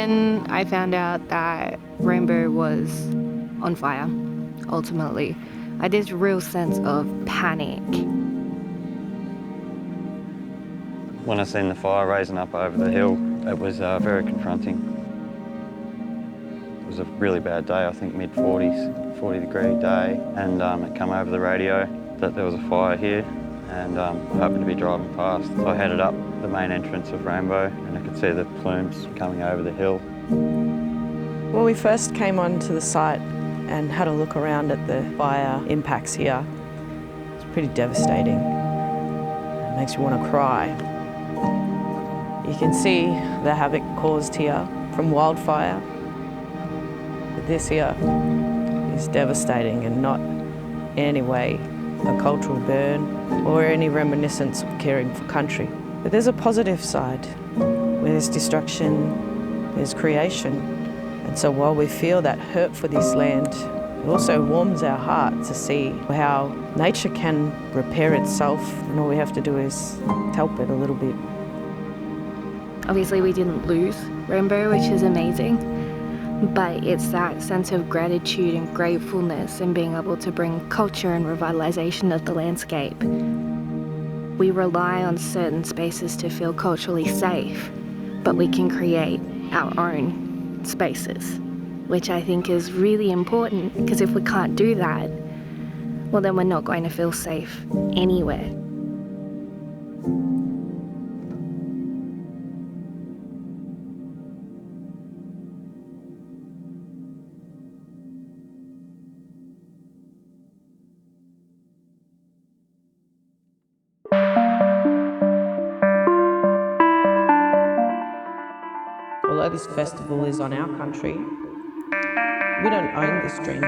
when I found out that Rainbow was on fire, ultimately, I had this real sense of panic. When I seen the fire raising up over the hill, it was very confronting. It was a really bad day, I think mid-40s, 40-degree day, and it came over the radio that there was a fire here, and I happened to be driving past. So I headed up the main entrance of Rainbow, and I could see the plumes coming over the hill. When we first came onto the site and had a look around at the fire impacts here, it's pretty devastating. It makes you want to cry. You can see the havoc caused here from wildfire. This here is devastating and not in any way a cultural burn or any reminiscence of caring for country. But there's a positive side. Where there's destruction, there's creation. And so while we feel that hurt for this land, it also warms our heart to see how nature can repair itself, and all we have to do is help it a little bit. Obviously, we didn't lose Rainbow, which is amazing, but it's that sense of gratitude and gratefulness and being able to bring culture and revitalisation of the landscape. We rely on certain spaces to feel culturally safe, but we can create our own spaces, which I think is really important, because if we can't do that, well, then we're not going to feel safe anywhere. Although this festival is on our country, we don't own this dream.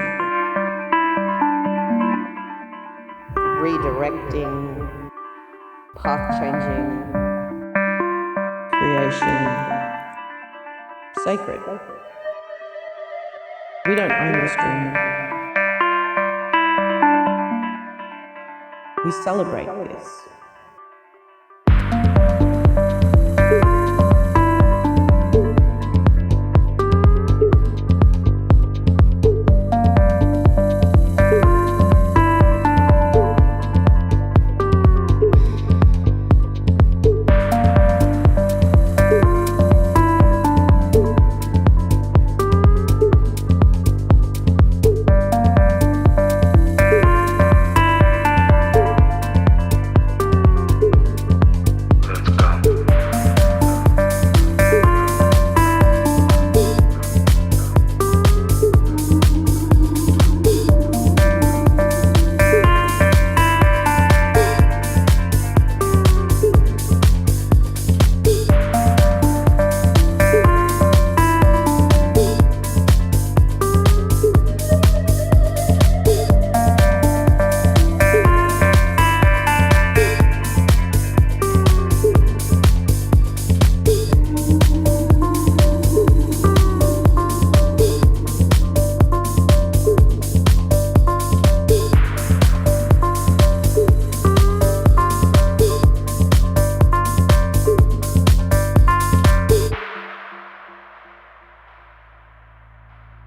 Redirecting, path-changing, creation, sacred. We don't own this dream. We celebrate this.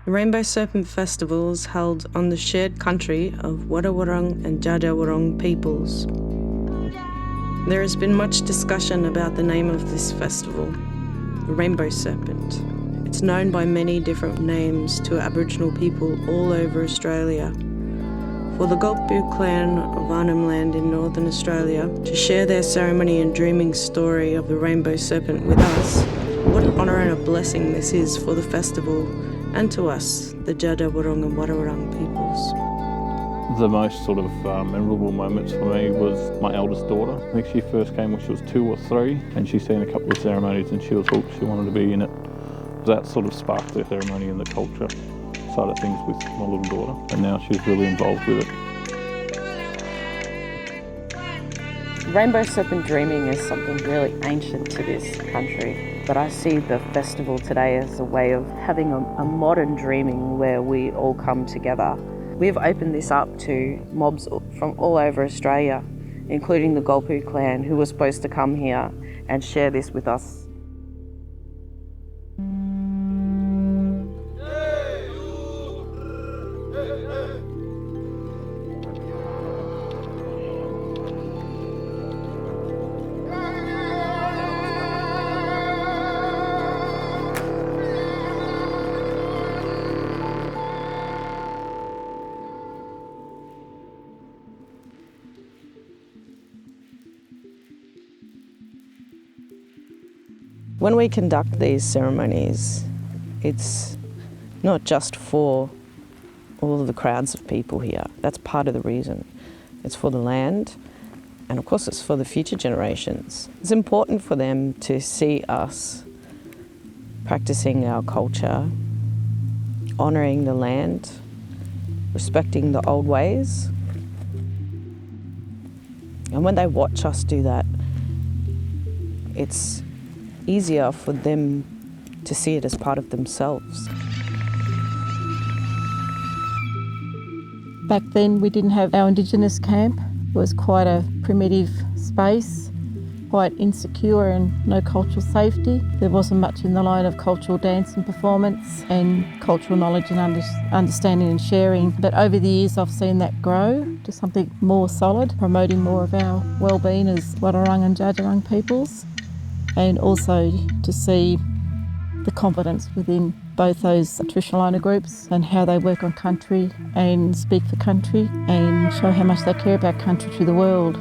The Rainbow Serpent Festival is held on the shared country of Wadda Wurrung and Dja Dja Wurrung peoples. There has been much discussion about the name of this festival, the Rainbow Serpent. It's known by many different names to Aboriginal people all over Australia. For the Gulpbu clan of Arnhem Land in Northern Australia to share their ceremony and dreaming story of the Rainbow Serpent with us, what an honour and a blessing this is for the festival and to us, the Dja Dja Wurrung and Wadda Wurrung peoples. The most sort of memorable moments for me was my eldest daughter. I think she first came when she was 2 or 3, and she's seen a couple of ceremonies and she was hooked. She wanted to be in it. That sort of sparked the ceremony and the culture side of things with my little daughter, and now she's really involved with it. Rainbow Serpent dreaming is something really ancient to this country, but I see the festival today as a way of having a modern dreaming where we all come together. We've opened this up to mobs from all over Australia, including the Gulpbu clan, who were supposed to come here and share this with us. When we conduct these ceremonies, it's not just for all of the crowds of people here. That's part of the reason. It's for the land, and of course it's for the future generations. It's important for them to see us practicing our culture, honouring the land, respecting the old ways. And when they watch us do that, it's easier for them to see it as part of themselves. Back then we didn't have our Indigenous camp. It was quite a primitive space, quite insecure and no cultural safety. There wasn't much in the line of cultural dance and performance and cultural knowledge and understanding and sharing. But over the years I've seen that grow to something more solid, promoting more of our well-being as Wadawurrung and Dja Dja Wurrung peoples, and also to see the confidence within both those traditional owner groups and how they work on country and speak for country and show how much they care about country to the world.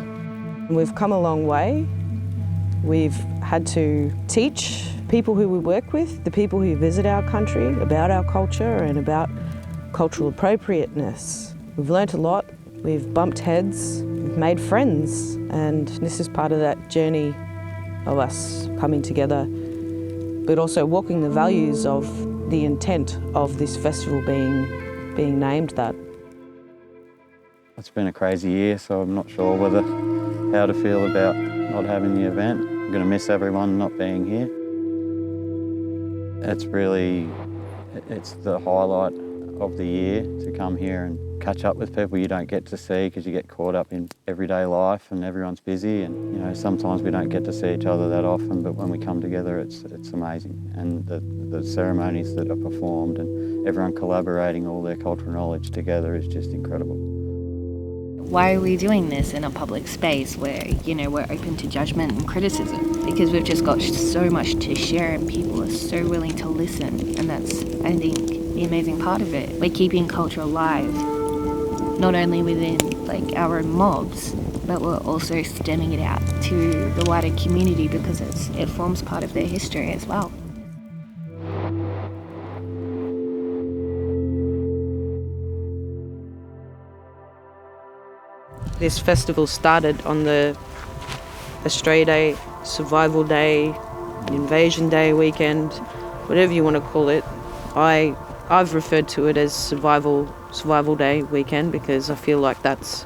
We've come a long way. We've had to teach people who we work with, the people who visit our country, about our culture and about cultural appropriateness. We've learnt a lot, we've bumped heads, we've made friends, and this is part of that journey of us coming together, but also walking the values of the intent of this festival being named that. It's been a crazy year, so I'm not sure how to feel about not having the event. I'm going to miss everyone not being here. It's the highlight of the year to come here and catch up with people you don't get to see because you get caught up in everyday life and everyone's busy, and sometimes we don't get to see each other that often, but when we come together it's amazing. And the ceremonies that are performed and everyone collaborating all their cultural knowledge together is just incredible. Why are we doing this in a public space where, we're open to judgment and criticism? Because we've just got so much to share and people are so willing to listen. And that's, I think, the amazing part of it. We're keeping culture alive, not only within our own mobs, but we're also stemming it out to the wider community because it forms part of their history as well. This festival started on the Australia Day, Survival Day, Invasion Day weekend, whatever you want to call it. I've referred to it as Survival Day weekend because I feel like that's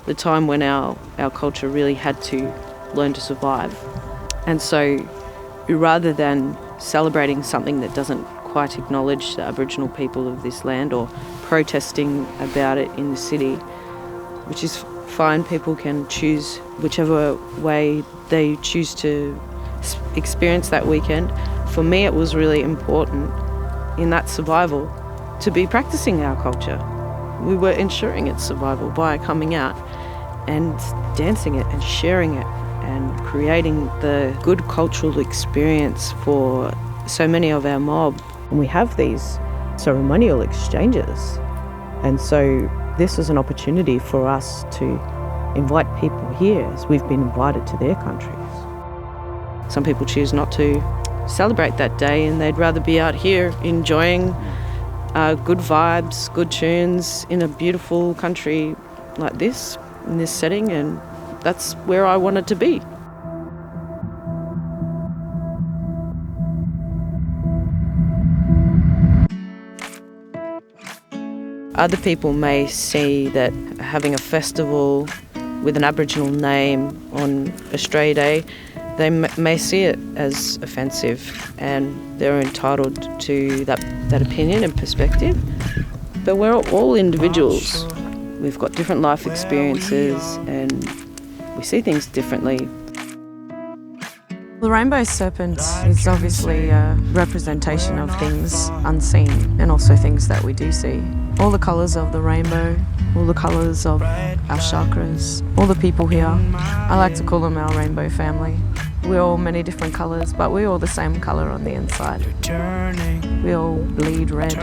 the time when our culture really had to learn to survive. And so rather than celebrating something that doesn't quite acknowledge the Aboriginal people of this land or protesting about it in the city, which is fine, people can choose whichever way they choose to experience that weekend. For me, it was really important in that survival to be practicing our culture. We were ensuring its survival by coming out and dancing it and sharing it and creating the good cultural experience for so many of our mob. And we have these ceremonial exchanges, and so this is an opportunity for us to invite people here as we've been invited to their countries. Some people choose not to celebrate that day and they'd rather be out here enjoying good vibes, good tunes in a beautiful country like this, in this setting, and that's where I wanted to be. Other people may see that having a festival with an Aboriginal name on Australia Day, they may see it as offensive, and they're entitled to that opinion and perspective. But we're all individuals. We've got different life experiences and we see things differently. The rainbow serpent is obviously a representation of things unseen and also things that we do see. All the colours of the rainbow, all the colours of our chakras, all the people here. I like to call them our rainbow family. We're all many different colours, but we're all the same colour on the inside. We all bleed red.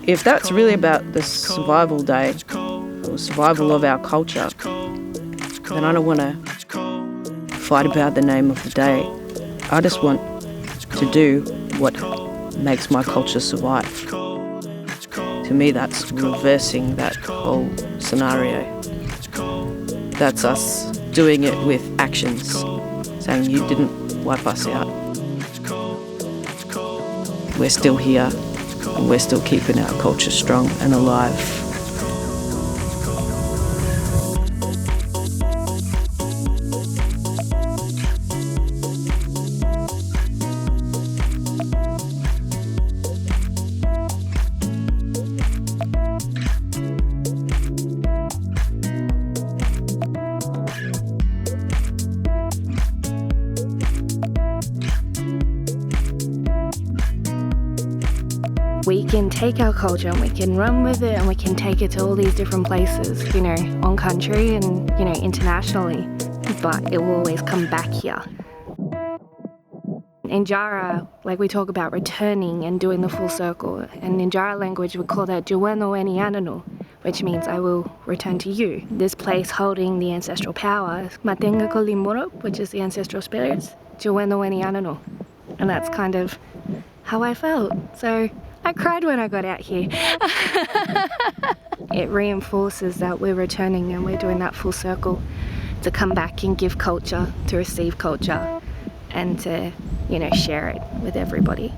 If that's really about the survival day, or survival of our culture, then I don't want to fight about the name of the day. I just want to do what makes my culture survive. To me, that's reversing that whole scenario. That's us doing it with actions, saying you didn't wipe us out. We're still here and we're still keeping our culture strong and alive. We can take our culture and we can run with it and we can take it to all these different places, you know, on country and, you know, internationally, but it will always come back here. In Jara, like we talk about returning and doing the full circle, and in Jara language we call that Juweno Eni Ananu, which means I will return to you. This place holding the ancestral power, Matenga Kolimuro, which is the ancestral spirits, Juweno Eni Ananu. And that's kind of how I felt. So I cried when I got out here. It reinforces that we're returning and we're doing that full circle to come back and give culture, to receive culture, and to, you know, share it with everybody.